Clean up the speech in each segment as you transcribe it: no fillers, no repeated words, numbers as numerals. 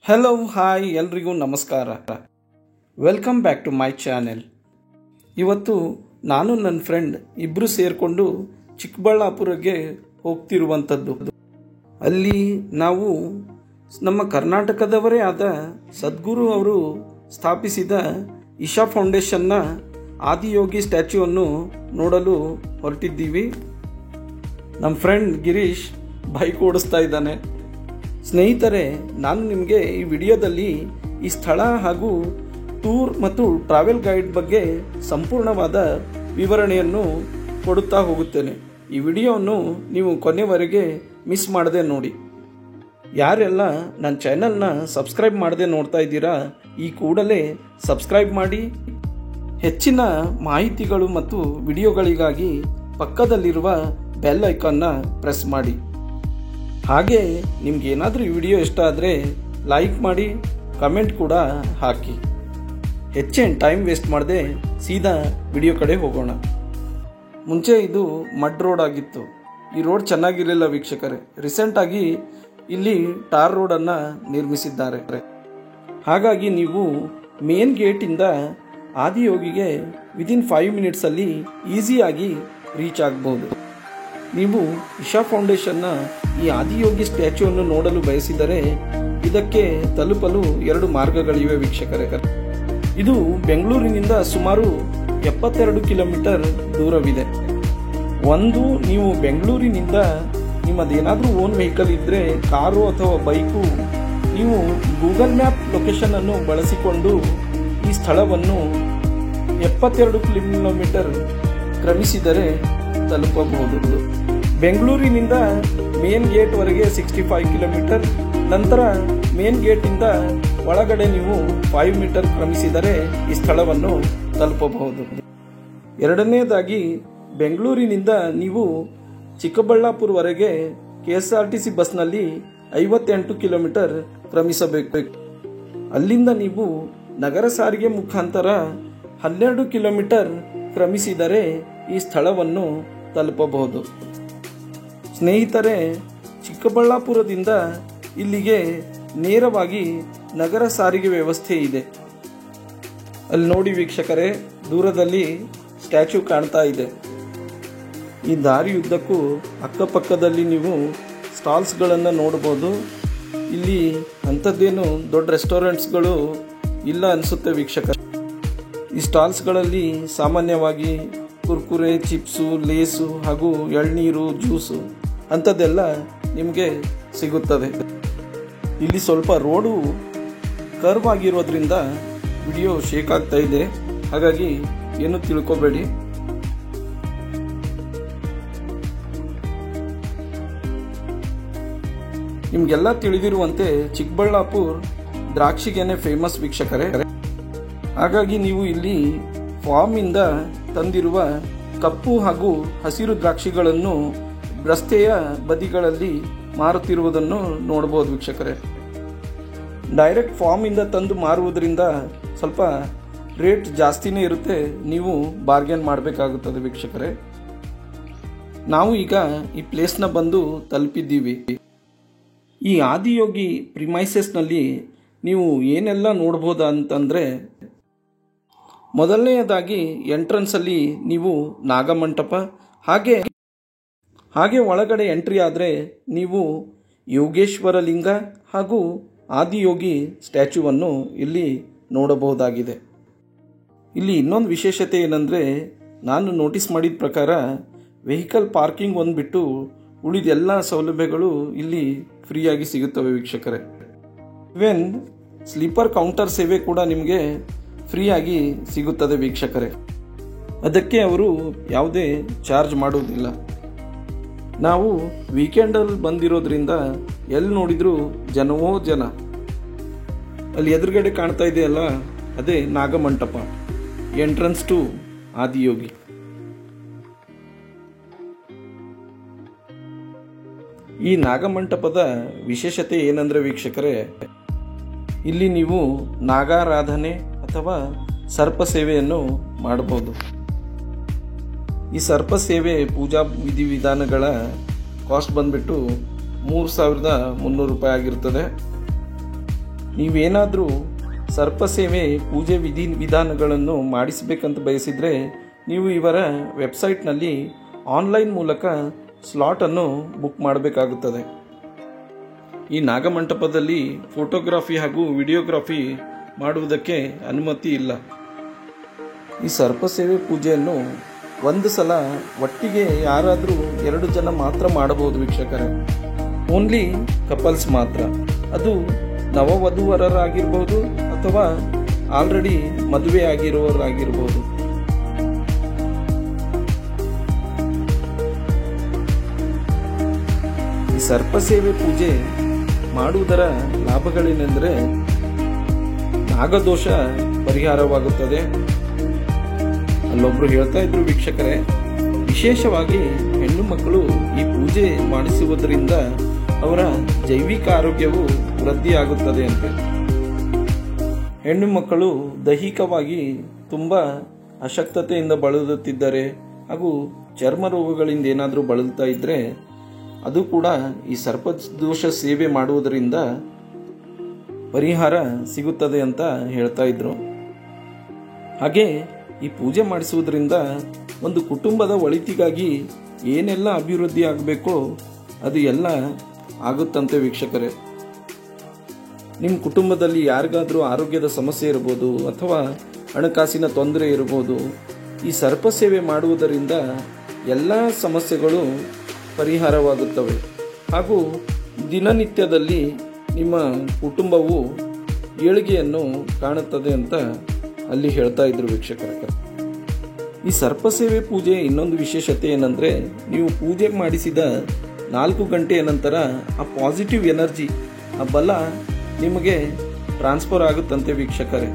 Hello hi ಎಲ್ರಿಗೂ ನಮಸ್ಕಾರ. Welcome back to my channel. ಇವತ್ತು ನಾನು ನನ್ನ ಫ್ರೆಂಡ್ ಇಬ್ಬರು ಸೇರಿಕೊಂಡು ಚಿಕ್ಕಬಳ್ಳಾಪುರಕ್ಕೆ ಹೋಗ್ತಿರುವಂಥದ್ದು. ಅಲ್ಲಿ ನಾವು ನಮ್ಮ ಕರ್ನಾಟಕದವರೇ ಆದ ಸದ್ಗುರು ಅವರು ಸ್ಥಾಪಿಸಿದ ಇಶಾ ಫೌಂಡೇಶನ್ನ ಆದಿಯೋಗಿ ಸ್ಟ್ಯಾಚ್ಯೂವನ್ನು ನೋಡಲು ಹೊರಟಿದ್ದೀವಿ. ನಮ್ಮ ಫ್ರೆಂಡ್ ಗಿರೀಶ್ ಬೈಕ್ ಓಡಿಸ್ತಾ ಇದ್ದಾನೆ. ಸ್ನೇಹಿತರೆ, ನಾನು ನಿಮಗೆ ಈ ವಿಡಿಯೋದಲ್ಲಿ ಈ ಸ್ಥಳ ಹಾಗೂ ಟೂರ್ ಮತ್ತು ಟ್ರಾವೆಲ್ ಗೈಡ್ ಬಗ್ಗೆ ಸಂಪೂರ್ಣವಾದ ವಿವರಣೆಯನ್ನು ಕೊಡುತ್ತಾ ಹೋಗುತ್ತೇನೆ. ಈ ವಿಡಿಯೋವನ್ನು ನೀವು ಕೊನೆವರೆಗೆ ಮಿಸ್ ಮಾಡದೆ ನೋಡಿ. ಯಾರೆಲ್ಲ ನನ್ನ ಚಾನಲ್ನ ಸಬ್ಸ್ಕ್ರೈಬ್ ಮಾಡದೆ ನೋಡ್ತಾ ಇದ್ದೀರಾ, ಈ ಕೂಡಲೇ ಸಬ್ಸ್ಕ್ರೈಬ್ ಮಾಡಿ. ಹೆಚ್ಚಿನ ಮಾಹಿತಿಗಳು ಮತ್ತು ವಿಡಿಯೋಗಳಿಗಾಗಿ ಪಕ್ಕದಲ್ಲಿರುವ ಬೆಲ್ ಐಕಾನ್ನ ಪ್ರೆಸ್ ಮಾಡಿ. ಹಾಗೆ ನಿಮ್ಗೆ ಏನಾದರೂ ಈ ವಿಡಿಯೋ ಇಷ್ಟ ಆದರೆ ಲೈಕ್ ಮಾಡಿ, ಕಮೆಂಟ್ ಕೂಡ ಹಾಕಿ. ಹೆಚ್ಚೇನು ಟೈಮ್ ವೇಸ್ಟ್ ಮಾಡದೆ ಸೀದಾ ವಿಡಿಯೋ ಕಡೆ ಹೋಗೋಣ. ಮುಂಚೆ ಇದು ಮಡ್ ರೋಡ್ ಆಗಿತ್ತು. ಈ ರೋಡ್ ಚೆನ್ನಾಗಿರಲಿಲ್ಲ ವೀಕ್ಷಕರೇ. ರೀಸೆಂಟಾಗಿ ಇಲ್ಲಿ ಟಾರ್ ರೋಡನ್ನು ನಿರ್ಮಿಸಿದ್ದಾರೆ. ಹಾಗಾಗಿ ನೀವು ಮೇನ್ ಗೇಟಿಂದ ಆದಿಯೋಗಿಗೆ ವಿದಿನ್ 5 ಮಿನಿಟ್ಸಲ್ಲಿ ಈಸಿಯಾಗಿ ರೀಚ್ ಆಗ್ಬೋದು. ನೀವು ಇಶಾ ಫೌಂಡೇಶನ್ನ ಈ ಆದಿಯೋಗಿ ಸ್ಟ್ಯಾಚ್ಯೂವನ್ನು ನೋಡಲು ಬಯಸಿದರೆ ಇದಕ್ಕೆ ತಲುಪಲು 2 ಮಾರ್ಗಗಳಿವೆ ವೀಕ್ಷಕರೇ. ಇದು ಬೆಂಗಳೂರಿನಿಂದ ಸುಮಾರು 72 ಕಿಲೋಮೀಟರ್ ದೂರವಿದೆ. ಒಂದು, ನೀವು ಬೆಂಗಳೂರಿನಿಂದ ನಿಮ್ಮದೇನಾದರೂ ಓನ್ ವೆಹಿಕಲ್ ಇದ್ದರೆ ಕಾರು ಅಥವಾ ಬೈಕು, ನೀವು ಗೂಗಲ್ ಮ್ಯಾಪ್ ಲೊಕೇಶನನ್ನು ಬಳಸಿಕೊಂಡು ಈ ಸ್ಥಳವನ್ನು 72 ಕಿಲೋಮೀಟರ್ ಕ್ರಮಿಸಿದರೆ ತಲುಪಬಹುದು. ಬೆಂಗಳೂರಿನಿಂದ ಮೇನ್ ಗೇಟ್ವರೆಗೆ 65 ಕಿಲೋಮೀಟರ್, ನಂತರ ಮೇನ್ ಗೇಟಿಂದ ಒಳಗಡೆ ನೀವು 5 ಮೀಟರ್ ಕ್ರಮಿಸಿದರೆ ಈ ಸ್ಥಳವನ್ನು ತಲುಪಬಹುದು. ಎರಡನೇದಾಗಿ, ಬೆಂಗಳೂರಿನಿಂದ ನೀವು ಚಿಕ್ಕಬಳ್ಳಾಪುರವರೆಗೆ KSRTC ಬಸ್ನಲ್ಲಿ 58 ಕಿಲೋಮೀಟರ್ ಕ್ರಮಿಸಬೇಕು. ಅಲ್ಲಿಂದ ನೀವು ನಗರ ಸಾರಿಗೆ ಮುಖಾಂತರ 12 ಕಿಲೋಮೀಟರ್ ಕ್ರಮಿಸಿದರೆ ಈ ಸ್ಥಳವನ್ನು ತಲುಪಬಹುದು. ಸ್ನೇಹಿತರೆ, ಚಿಕ್ಕಬಳ್ಳಾಪುರದಿಂದ ಇಲ್ಲಿಗೆ ನೇರವಾಗಿ ನಗರ ಸಾರಿಗೆ ವ್ಯವಸ್ಥೆ ಇದೆ. ಅಲ್ಲಿ ನೋಡಿ ವೀಕ್ಷಕರೇ, ದೂರದಲ್ಲಿ ಸ್ಟ್ಯಾಚ್ಯೂ ಕಾಣ್ತಾ ಇದೆ. ಈ ದಾರಿಯುದ್ದಕ್ಕೂ ಅಕ್ಕಪಕ್ಕದಲ್ಲಿ ನೀವು ಸ್ಟಾಲ್ಸ್ಗಳನ್ನು ನೋಡ್ಬೋದು. ಇಲ್ಲಿ ಅಂಥದ್ದೇನು ದೊಡ್ಡ ರೆಸ್ಟೋರೆಂಟ್ಸ್ಗಳು ಇಲ್ಲ ಅನಿಸುತ್ತೆ ವೀಕ್ಷಕರೇ. ಈ ಸ್ಟಾಲ್ಸ್ಗಳಲ್ಲಿ ಸಾಮಾನ್ಯವಾಗಿ ಕುರ್ಕುರೆ, ಚಿಪ್ಸು, ಲೇಸು ಹಾಗೂ ಎಳ್ನೀರು, ಜ್ಯೂಸು ಅಂಥದ್ದೆಲ್ಲ ನಿಮಗೆ ಸಿಗುತ್ತದೆ. ಇಲ್ಲಿ ಸ್ವಲ್ಪ ರೋಡು ಕರ್ವ್ ಆಗಿರೋದ್ರಿಂದ ವಿಡಿಯೋ ಶೇಕ್ ಆಗ್ತಾ ಇದೆ, ಹಾಗಾಗಿ ಏನು ತಿಳ್ಕೊಬೇಡಿ. ನಿಮಗೆಲ್ಲ ತಿಳಿದಿರುವಂತೆ ಚಿಕ್ಕಬಳ್ಳಾಪುರ ದ್ರಾಕ್ಷಿಗೆನೆ ಫೇಮಸ್ ವೀಕ್ಷಕರೇ. ಹಾಗಾಗಿ ನೀವು ಇಲ್ಲಿ ಫಾರ್ಮಿಂದ ತಂದಿರುವ ಕಪ್ಪು ಹಾಗೂ ಹಸಿರು ದ್ರಾಕ್ಷಿಗಳನ್ನು ರಸ್ತೆಯ ಬದಿಗಳಲ್ಲಿ ಮಾರುತ್ತಿರುವುದನ್ನು ನೋಡಬಹುದು ವೀಕ್ಷಕರೇ. ಡೈರೆಕ್ಟ್ ಫಾರ್ಮಿಂದ ತಂದು ಮಾರುವುದರಿಂದ ಸ್ವಲ್ಪ ರೇಟ್ ಜಾಸ್ತಿನೇ ಇರುತ್ತೆ, ನೀವು ಬಾರ್ಗೇನ್ ಮಾಡಬೇಕಾಗುತ್ತದೆ ವೀಕ್ಷಕರೇ. ನಾವು ಈಗ ಈ ಪ್ಲೇಸ್ನ ಬಂದು ತಲುಪಿದ್ದೀವಿ. ಈ ಆದಿಯೋಗಿ ಪ್ರಿಮೈಸಸ್ನಲ್ಲಿ ನೀವು ಏನೆಲ್ಲ ನೋಡ್ಬೋದು ಅಂತಂದರೆ, ಮೊದಲನೆಯದಾಗಿ ಎಂಟ್ರೆನ್ಸಲ್ಲಿ ನೀವು ನಾಗಮಂಟಪ, ಹಾಗೆ ಒಳಗಡೆ ಎಂಟ್ರಿ ಆದರೆ ನೀವು ಯೋಗೇಶ್ವರ ಲಿಂಗ ಹಾಗೂ ಆದಿಯೋಗಿ ಸ್ಟ್ಯಾಚ್ಯೂವನ್ನು ಇಲ್ಲಿ ನೋಡಬಹುದಾಗಿದೆ. ಇಲ್ಲಿ ಇನ್ನೊಂದು ವಿಶೇಷತೆ ಏನಂದರೆ, ನಾನು ನೋಟಿಸ್ ಮಾಡಿದ ಪ್ರಕಾರ ವೆಹಿಕಲ್ ಪಾರ್ಕಿಂಗ್ ಒಂದು ಬಿಟ್ಟು ಉಳಿದೆಲ್ಲ ಸೌಲಭ್ಯಗಳು ಇಲ್ಲಿ ಫ್ರೀಯಾಗಿ ಸಿಗುತ್ತವೆ ವೀಕ್ಷಕರೇ. ಇವೆನ್ ಸ್ಲೀಪರ್ ಕೌಂಟರ್ ಸೇವೆ ಕೂಡ ನಿಮಗೆ ಫ್ರೀಯಾಗಿ ಸಿಗುತ್ತದೆ ವೀಕ್ಷಕರೇ. ಅದಕ್ಕೆ ಅವರು ಯಾವುದೇ ಚಾರ್ಜ್ ಮಾಡುವುದಿಲ್ಲ. ನಾವು ವೀಕೆಂಡಲ್ಲಿ ಬಂದಿರೋದ್ರಿಂದ ಎಲ್ಲಿ ನೋಡಿದರೂ ಜನವೋ ಜನ. ಅಲ್ಲಿ ಎದುರುಗಡೆ ಕಾಣ್ತಾ ಇದೆಯಲ್ಲ, ಅದೇ ನಾಗಮಂಟಪ, ಎಂಟ್ರೆನ್ಸ್ ಟು ಆದಿಯೋಗಿ. ಈ ನಾಗಮಂಟಪದ ವಿಶೇಷತೆ ಏನಂದರೆ ವೀಕ್ಷಕರೇ, ಇಲ್ಲಿ ನೀವು ನಾಗಾರಾಧನೆ ಅಥವಾ ಸರ್ಪ ಸೇವೆಯನ್ನು ಮಾಡಬಹುದು. ಈ ಸರ್ಪ ಸೇವೆ ಪೂಜಾ ವಿಧಿವಿಧಾನಗಳ ಕಾಸ್ಟ್ ಬಂದ್ಬಿಟ್ಟು 3,300 ರೂಪಾಯಿ ಆಗಿರ್ತದೆ. ನೀವೇನಾದರೂ ಸರ್ಪಸೇವೆ ಪೂಜೆ ವಿಧಾನಗಳನ್ನು ಮಾಡಿಸಬೇಕಂತ ಬಯಸಿದರೆ ನೀವು ಇವರ ವೆಬ್ಸೈಟ್ನಲ್ಲಿ ಆನ್ಲೈನ್ ಮೂಲಕ ಸ್ಲಾಟನ್ನು ಬುಕ್ ಮಾಡಬೇಕಾಗುತ್ತದೆ. ಈ ನಾಗಮಂಟಪದಲ್ಲಿ ಫೋಟೋಗ್ರಫಿ ಹಾಗೂ ವಿಡಿಯೋಗ್ರಫಿ ಮಾಡುವುದಕ್ಕೆ ಅನುಮತಿ ಇಲ್ಲ. ಈ ಸರ್ಪಸೇವೆ ಪೂಜೆಯನ್ನು ಒಂದು ಸಲ ಒಟ್ಟಿಗೆ ಯಾರಾದರೂ 2 ಜನ ಮಾತ್ರ ಮಾಡಬಹುದು ವೀಕ್ಷಕರೇ. ಓನ್ಲಿ ಕಪಲ್ಸ್ ಮಾತ್ರ. ಅದು ನವವಧುವರರಾಗಿರ್ಬೋದು ಅಥವಾ ಆಲ್ರೆಡಿ ಮದುವೆ ಆಗಿರೋರಾಗಿರ್ಬೋದು. ಈ ಸರ್ಪಸೇವೆ ಪೂಜೆ ಮಾಡುವುದರ ಲಾಭಗಳೇನೆಂದರೆ ನಾಗದೋಷ ಪರಿಹಾರವಾಗುತ್ತದೆ. ಅಲ್ಲೊಬ್ರು ಹೇಳ್ತಾ ಇದ್ರು ವೀಕ್ಷಕರೇ, ವಿಶೇಷವಾಗಿ ಹೆಣ್ಣು ಮಕ್ಕಳು ಈ ಪೂಜೆ ಮಾಡಿಸುವುದರಿಂದ ಅವರ ಜೈವಿಕ ಆರೋಗ್ಯವು ವೃದ್ಧಿಯಾಗುತ್ತದೆ ಅಂತೆ. ಹೆಣ್ಣು ಮಕ್ಕಳು ದೈಹಿಕವಾಗಿ ತುಂಬ ಅಶಕ್ತತೆಯಿಂದ ಬಳಲುತ್ತಿದ್ದರೆ ಹಾಗೂ ಚರ್ಮ ರೋಗಗಳಿಂದ ಏನಾದರೂ ಬಳಲ್ತಾ ಇದ್ದರೆ ಅದು ಕೂಡ ಈ ಸರ್ಪದೋಷ ಸೇವೆ ಮಾಡುವುದರಿಂದ ಪರಿಹಾರ ಸಿಗುತ್ತದೆ ಅಂತ ಹೇಳ್ತಾ ಇದ್ರು. ಹಾಗೆ ಈ ಪೂಜೆ ಮಾಡಿಸುವುದರಿಂದ ಒಂದು ಕುಟುಂಬದ ಒಳಿತಿಗಾಗಿ ಏನೆಲ್ಲ ಅಭಿವೃದ್ಧಿ ಆಗಬೇಕೋ ಅದು ಎಲ್ಲ ಆಗುತ್ತಂತೆ ವೀಕ್ಷಕರೇ. ನಿಮ್ಮ ಕುಟುಂಬದಲ್ಲಿ ಯಾರಿಗಾದರೂ ಆರೋಗ್ಯದ ಸಮಸ್ಯೆ ಇರ್ಬೋದು ಅಥವಾ ಹಣಕಾಸಿನ ತೊಂದರೆ ಇರ್ಬೋದು, ಈ ಸರ್ಪಸೇವೆ ಮಾಡುವುದರಿಂದ ಎಲ್ಲ ಸಮಸ್ಯೆಗಳು ಪರಿಹಾರವಾಗುತ್ತವೆ ಹಾಗೂ ದಿನನಿತ್ಯದಲ್ಲಿ ನಿಮ್ಮ ಕುಟುಂಬವು ಏಳಿಗೆಯನ್ನು ಕಾಣುತ್ತದೆ ಅಂತ ಅಲ್ಲಿ ಹೇಳ್ತಾ ಇದ್ರು ವೀಕ್ಷಕರೇ. ಈ ಸರ್ಪಸೇವೆ ಪೂಜೆ ಇನ್ನೊಂದು ವಿಶೇಷತೆ ಏನಂದರೆ, ನೀವು ಪೂಜೆ ಮಾಡಿಸಿದ 4 ಗಂಟೆಯ ನಂತರ ಆ ಪಾಸಿಟಿವ್ ಎನರ್ಜಿ, ಆ ಬಲ ನಿಮಗೆ ಟ್ರಾನ್ಸ್ಫರ್ ಆಗುತ್ತಂತೆ ವೀಕ್ಷಕರೇ.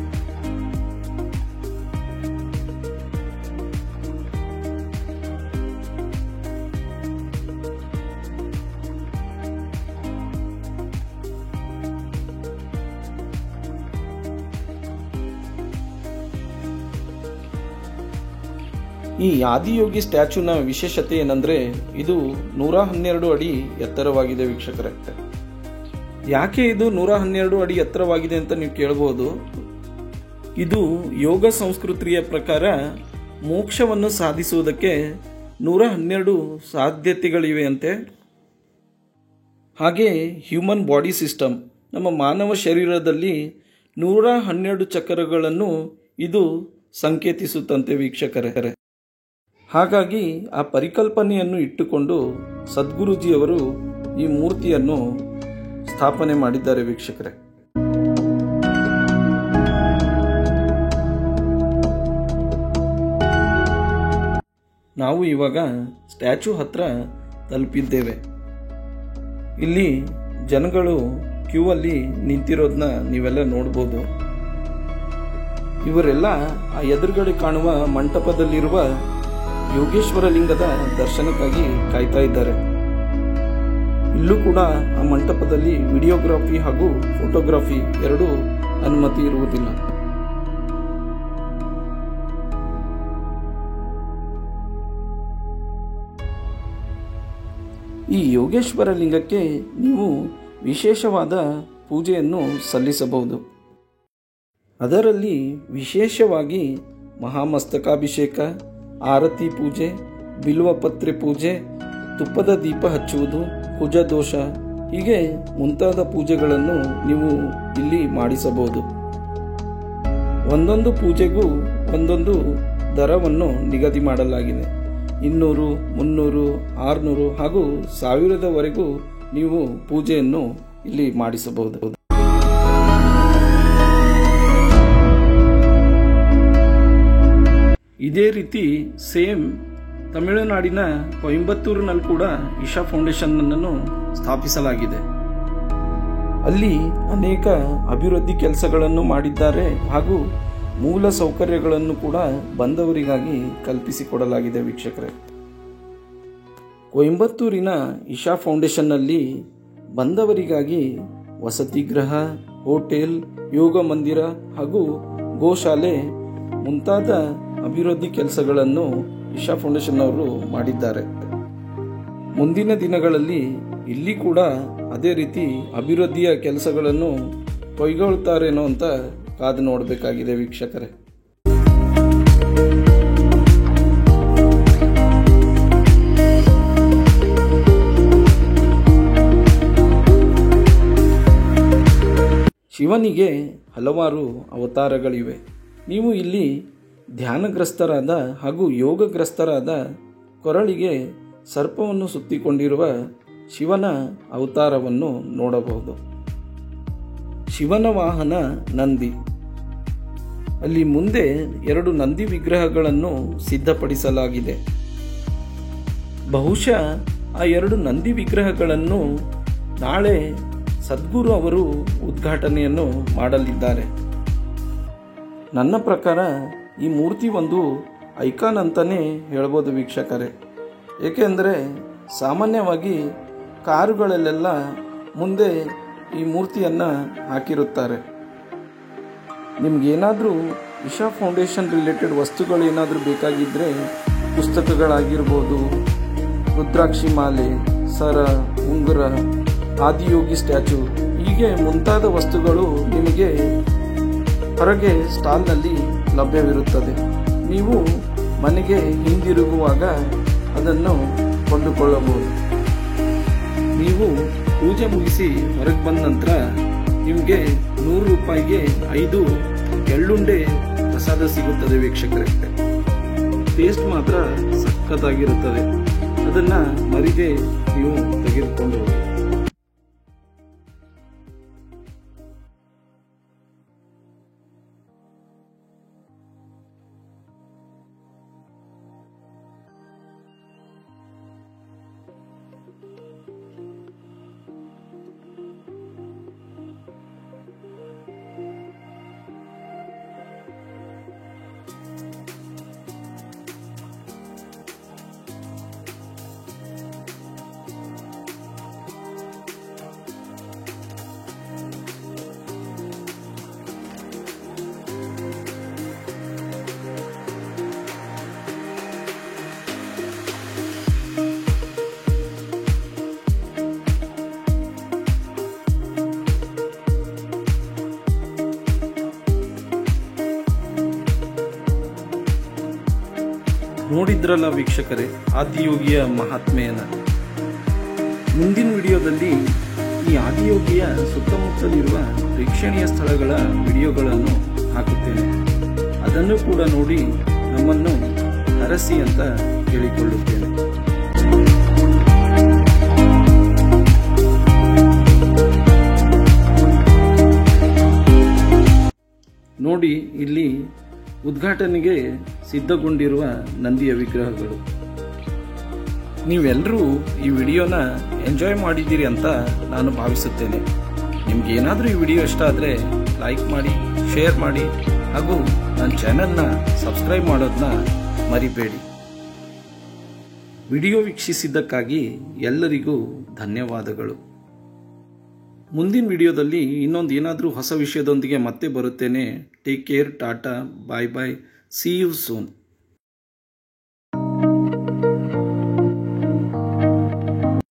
ಈ ಆದಿಯೋಗಿ ಸ್ಟ್ಯಾಚ್ಯೂನ ವಿಶೇಷತೆ ಏನಂದರೆ, ಇದು 112 ಅಡಿ ಎತ್ತರವಾಗಿದೆ ವೀಕ್ಷಕರೇ. ಯಾಕೆ ಇದು 112 ಅಡಿ ಎತ್ತರವಾಗಿದೆ ಅಂತ ನೀವು ಕೇಳಬಹುದು. ಇದು ಯೋಗ ಸಂಸ್ಕೃತಿಯ ಪ್ರಕಾರ ಮೋಕ್ಷವನ್ನು ಸಾಧಿಸುವುದಕ್ಕೆ 112 ಸಾಧ್ಯತೆಗಳಿವೆ ಅಂತೆ. ಹಾಗೆ ಹ್ಯೂಮನ್ ಬಾಡಿ ಸಿಸ್ಟಮ್, ನಮ್ಮ ಮಾನವ ಶರೀರದಲ್ಲಿ 112 ಚಕ್ರಗಳನ್ನು ಇದು ಸಂಕೇತಿಸುತ್ತಂತೆ ವೀಕ್ಷಕರೇ. ಹಾಗಾಗಿ ಆ ಪರಿಕಲ್ಪನೆಯನ್ನು ಇಟ್ಟುಕೊಂಡು ಸದ್ಗುರುಜಿಯವರು ಈ ಮೂರ್ತಿಯನ್ನು ಸ್ಥಾಪನೆ ಮಾಡಿದ್ದಾರೆ ವೀಕ್ಷಕರೇ. ನಾವು ಇವಾಗ ಸ್ಟ್ಯಾಚ್ಯೂ ಹತ್ರ ತಲುಪಿದ್ದೇವೆ. ಇಲ್ಲಿ ಜನಗಳು ಕ್ಯೂ ಅಲ್ಲಿ ನಿಂತಿರೋದನ್ನ ನೀವೆಲ್ಲ ನೋಡ್ಬೋದು. ಇವರೆಲ್ಲ ಆ ಎದುರುಗಡೆ ಕಾಣುವ ಮಂಟಪದಲ್ಲಿರುವ ಯೋಗೇಶ್ವರ ಲಿಂಗದ ದರ್ಶನಕ್ಕಾಗಿ ಕಾಯ್ತಾ ಇದ್ದಾರೆ. ಇಲ್ಲೂ ಕೂಡ ಆ ಮಂಟಪದಲ್ಲಿ ವಿಡಿಯೋಗ್ರಫಿ ಹಾಗೂ ಫೋಟೋಗ್ರಫಿ ಎರಡೂ ಅನುಮತಿ ಇರುವುದಿಲ್ಲ. ಈ ಯೋಗೇಶ್ವರ ಲಿಂಗಕ್ಕೆ ನೀವು ವಿಶೇಷವಾದ ಪೂಜೆಯನ್ನು ಸಲ್ಲಿಸಬಹುದು. ಅದರಲ್ಲಿ ವಿಶೇಷವಾಗಿ ಮಹಾಮಸ್ತಕಾಭಿಷೇಕ, ಆರತಿ ಪೂಜೆ, ಬಿಲ್ವಪತ್ರೆ ಪೂಜೆ, ತುಪ್ಪದ ದೀಪ ಹಚ್ಚುವುದು, ಕುಜದೋಷ, ಹೀಗೆ ಮುಂತಾದ ಪೂಜೆಗಳನ್ನು ನೀವು ಇಲ್ಲಿ ಮಾಡಿಸಬಹುದು. ಒಂದೊಂದು ಪೂಜೆಗೂ ಒಂದೊಂದು ದರವನ್ನು ನಿಗದಿ ಮಾಡಲಾಗಿದೆ. 200, 300, 600 ಹಾಗೂ 1000ವರೆಗೂ ನೀವು ಪೂಜೆಯನ್ನು ಇಲ್ಲಿ ಮಾಡಿಸಬಹುದು. ಇದೇ ರೀತಿ ಸೇಮ್ ತಮಿಳುನಾಡಿನ ಕೊಯಂಬತ್ತೂರಿನಲ್ಲಿ ಕೂಡ ಇಶಾ ಫೌಂಡೇಶನ್ ಅನ್ನು ಸ್ಥಾಪಿಸಲಾಗಿದೆ. ಅಲ್ಲಿ ಅನೇಕ ಅಭಿವೃದ್ಧಿ ಕೆಲಸಗಳನ್ನು ಮಾಡಿದ್ದಾರೆ ಹಾಗೂ ಮೂಲ ಸೌಕರ್ಯಗಳನ್ನು ಕೂಡ ಬಂದವರಿಗಾಗಿ ಕಲ್ಪಿಸಿಕೊಡಲಾಗಿದೆ ವೀಕ್ಷಕರೇ. ಕೊಯಂಬತ್ತೂರಿನ ಇಶಾ ಫೌಂಡೇಶನ್ನಲ್ಲಿ ಬಂದವರಿಗಾಗಿ ವಸತಿ ಗೃಹ, ಹೋಟೆಲ್, ಯೋಗ ಮಂದಿರ ಹಾಗೂ ಗೋಶಾಲೆ ಮುಂತಾದ ಅಭಿವೃದ್ಧಿ ಕೆಲಸಗಳನ್ನು ಇಶಾ ಫೌಂಡೇಶನ್ ಅವರು ಮಾಡಿದ್ದಾರೆ. ಮುಂದಿನ ದಿನಗಳಲ್ಲಿ ಇಲ್ಲಿ ಕೂಡ ಅದೇ ರೀತಿ ಅಭಿವೃದ್ಧಿಯ ಕೆಲಸಗಳನ್ನು ಕೊಯ್ಗೊಳ್ತಾರೇನೋ ಅಂತ ಕಾದು ನೋಡಬೇಕಾಗಿದೆ ವೀಕ್ಷಕರೇ. ಶಿವನಿಗೆ ಹಲವಾರು ಅವತಾರಗಳಿವೆ. ನೀವು ಇಲ್ಲಿ ಧ್ಯಾನಗ್ರಸ್ತರಾದ ಹಾಗೂ ಯೋಗಗ್ರಸ್ತರಾದ ಕೊರಳಿಗೆ ಸರ್ಪವನ್ನು ಸುತ್ತಿಕೊಂಡಿರುವ ಶಿವನ ಅವತಾರವನ್ನು ನೋಡಬಹುದು. ಶಿವನ ವಾಹನ ನಂದಿ. ಅಲ್ಲಿ ಮುಂದೆ 2 ನಂದಿ ವಿಗ್ರಹಗಳನ್ನು ಸಿದ್ಧಪಡಿಸಲಾಗಿದೆ. ಬಹುಶಃ ಆ 2 ನಂದಿ ವಿಗ್ರಹಗಳನ್ನು ನಾಳೆ ಸದ್ಗುರು ಅವರು ಉದ್ಘಾಟನೆಯನ್ನು ಮಾಡಲಿದ್ದಾರೆ. ನನ್ನ ಪ್ರಕಾರ ಈ ಮೂರ್ತಿ ಒಂದು ಐಕಾನ್ ಅಂತಲೇ ಹೇಳ್ಬೋದು ವೀಕ್ಷಕರೇ. ಏಕೆಂದರೆ ಸಾಮಾನ್ಯವಾಗಿ ಕಾರುಗಳಲ್ಲೆಲ್ಲ ಮುಂದೆ ಈ ಮೂರ್ತಿಯನ್ನು ಹಾಕಿರುತ್ತಾರೆ. ನಿಮಗೇನಾದರೂ ಇಶಾ ಫೌಂಡೇಶನ್ ರಿಲೇಟೆಡ್ ವಸ್ತುಗಳೇನಾದರೂ ಬೇಕಾಗಿದ್ದರೆ, ಪುಸ್ತಕಗಳಾಗಿರ್ಬೋದು, ರುದ್ರಾಕ್ಷಿ ಮಾಲೆ, ಸರ, ಉಂಗುರ, ಆದಿಯೋಗಿ ಸ್ಟ್ಯಾಚು, ಹೀಗೆ ಮುಂತಾದ ವಸ್ತುಗಳು ನಿಮಗೆ ಹೊರಗೆ ಸ್ಟಾಲ್ನಲ್ಲಿ ಲಭ್ಯವಿರುತ್ತದೆ. ನೀವು ಮನೆಗೆ ಹಿಂದಿರುಗುವಾಗ ಅದನ್ನು ಕೊಂಡುಕೊಳ್ಳಬಹುದು. ನೀವು ಪೂಜೆ ಮುಗಿಸಿ ಹೊರಗೆ ಬಂದ ನಂತರ ನಿಮಗೆ 100 ರೂಪಾಯಿಗೆ 5 ಎಳ್ಳುಂಡೆ ಪ್ರಸಾದ ಸಿಗುತ್ತದೆ ವೀಕ್ಷಕರೇ. ಟೇಸ್ಟ್ ಮಾತ್ರ ಸಖತ್ತಾಗಿರುತ್ತದೆ. ಅದನ್ನು ಮರಿದೇ ನೀವು ತೆಗೆದುಕೊಂಡು ಹೋಗಿ. ನೋಡಿದ್ರಲ್ಲ ವೀಕ್ಷಕರೇ ಆದಿಯೋಗಿಯ ಮಹಾತ್ಮೆಯನ್ನು. ಮುಂದಿನ ವಿಡಿಯೋದಲ್ಲಿ ಈ ಆದಿಯೋಗಿಯ ಸುತ್ತಮುತ್ತಲಿರುವ ಪ್ರೇಕ್ಷಣೀಯ ಸ್ಥಳಗಳ ವಿಡಿಯೋಗಳನ್ನು ಹಾಕುತ್ತೇನೆ. ಅದನ್ನು ಕೂಡ ನೋಡಿ ನಮ್ಮನ್ನು ಹರಸಿ ಅಂತ ಕೇಳಿಕೊಳ್ಳುತ್ತೇನೆ. ನೋಡಿ, ಇಲ್ಲಿ ಉದ್ಘಾಟನೆಗೆ ಸಿದ್ಧಗೊಂಡಿರುವ ನಂದಿಯ ವಿಗ್ರಹಗಳು. ನೀವೆಲ್ಲರೂ ಈ ವಿಡಿಯೋನ ಎಂಜಾಯ್ ಮಾಡಿದ್ದೀರಿ ಅಂತ ನಾನು ಭಾವಿಸುತ್ತೇನೆ. ನಿಮ್ಗೆ ಏನಾದರೂ ಈ ವಿಡಿಯೋ ಇಷ್ಟ ಆದರೆ ಲೈಕ್ ಮಾಡಿ, ಶೇರ್ ಮಾಡಿ ಹಾಗೂ ನನ್ನ ಚಾನೆಲ್ನ ಸಬ್ಸ್ಕ್ರೈಬ್ ಮಾಡೋದನ್ನ ಮರಿಬೇಡಿ. ವಿಡಿಯೋ ವೀಕ್ಷಿಸಿದ್ದಕ್ಕಾಗಿ ಎಲ್ಲರಿಗೂ ಧನ್ಯವಾದಗಳು. ಮುಂದಿನ ವಿಡಿಯೋದಲ್ಲಿ ಇನ್ನೊಂದು ಏನಾದರೂ ಹೊಸ ವಿಷಯದೊಂದಿಗೆ ಮತ್ತೆ ಬರುತ್ತೇನೆ. Take care, tata, bye bye, see you soon.